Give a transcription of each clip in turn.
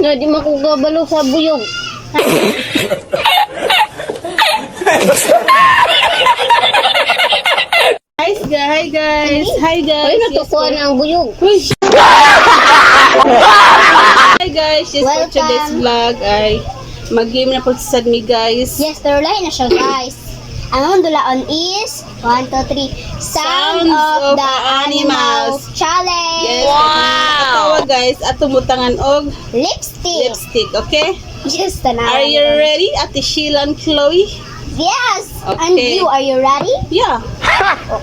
Nga di makugabalo sa buyog. Hi guys. Ay, natukuha na ang buyog. Hi guys, yes, for Welcome. today's vlog ay mag-game na po sa me guys. Yes, turulay na siya, guys. Ang dulaon is 1, 2, 3. Sound of the Animals Challenge. Yes, wow! Guys, at tumutangan og Lipstick. okay? Yes, tanaw. Are you ready, Ate Sheila and Chloe? Yes. Okay. And you, are you ready? Yeah.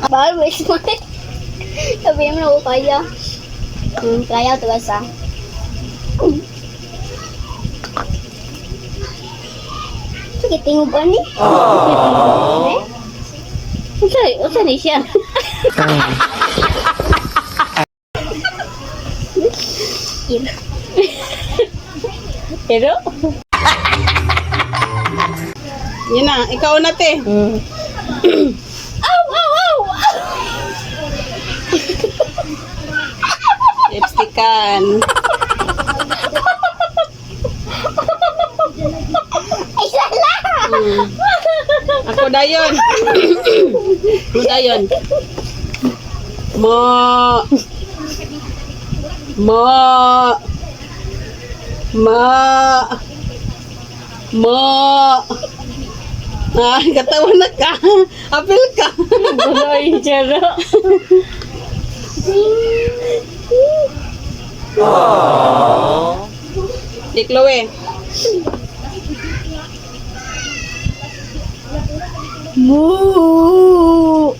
Bawal, wish mo. Sabihin mo na ako kaya. Kaya ito basta. Sige, tingog ba ni? Usa ni siya. Pero? Yan na, ikaw na te. Ow! Lipstickan. Ay, sala! Ako dayon. Ako dayon. Mo. Katawa na ka. Apil ka. Buloy, Jero. Di Chloe. Moo!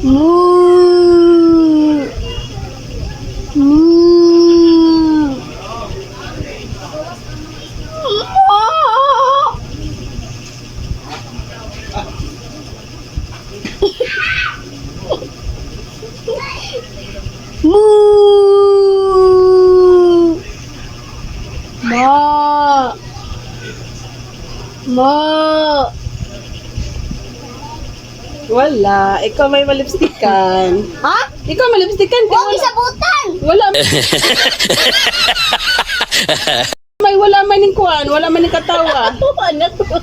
Moo! Moo! Moo! Ma! Ma! Wala. Ikaw may malipstikan. Ha? Ikaw malipstikan. Huwag isabutan! Wala. Wala man yung kuhan. Wala man yung katawa. Anak ko.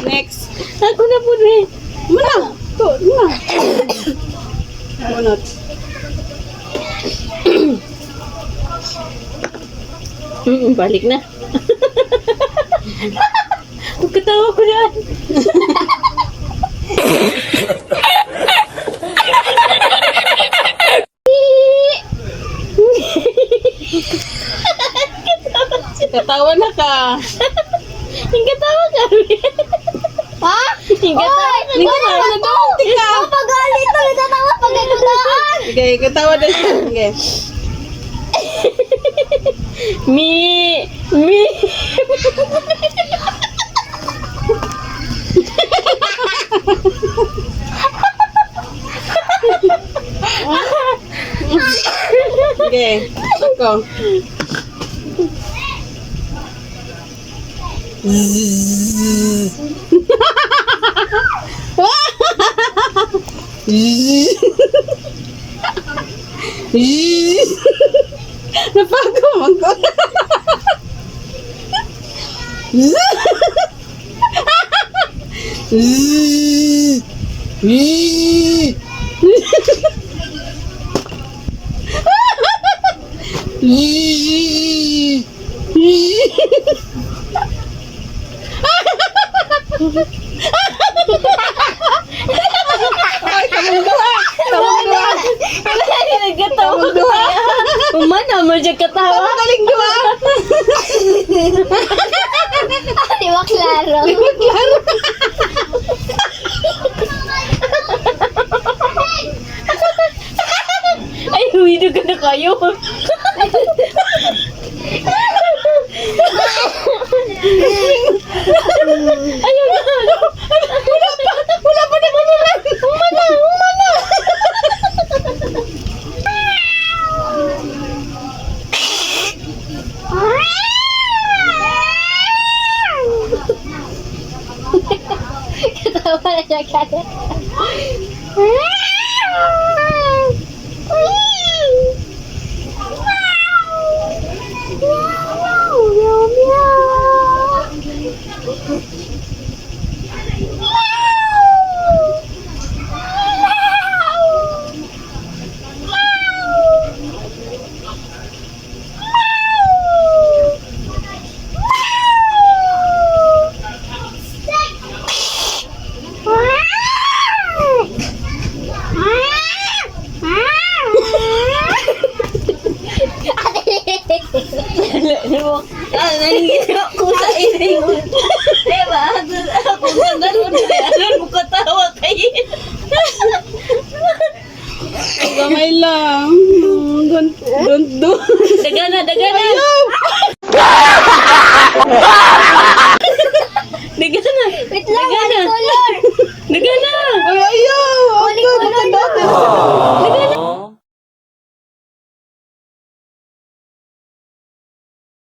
Next. Ako na po rin. Mana? To, mana? Manot. Balik na. Katawa ko na. Katawa na ka. Yung katawa kami. Ha? Yung katawa. Hindi ka na. Nagawang ka. Pagalit na nagtatawa pag nagtutaan. Okay, katawa na siya. Okay. Mi. Okay. Ako. Napago mo ko. Ay, kamong duha. Nagkatawa ko kaya. Umana mo dyan katawa. Galing duha. Di ba klaro? Klaro. Ay, huwido ka na kayo. Ayun na. Wala pa na manulan. Umana. Ketawa na siya kaya. Nanginginom ko sa ining. Diba? Kung sa ganun, ano mo katawa kayo? Gamay lang. Don't do. Dagana.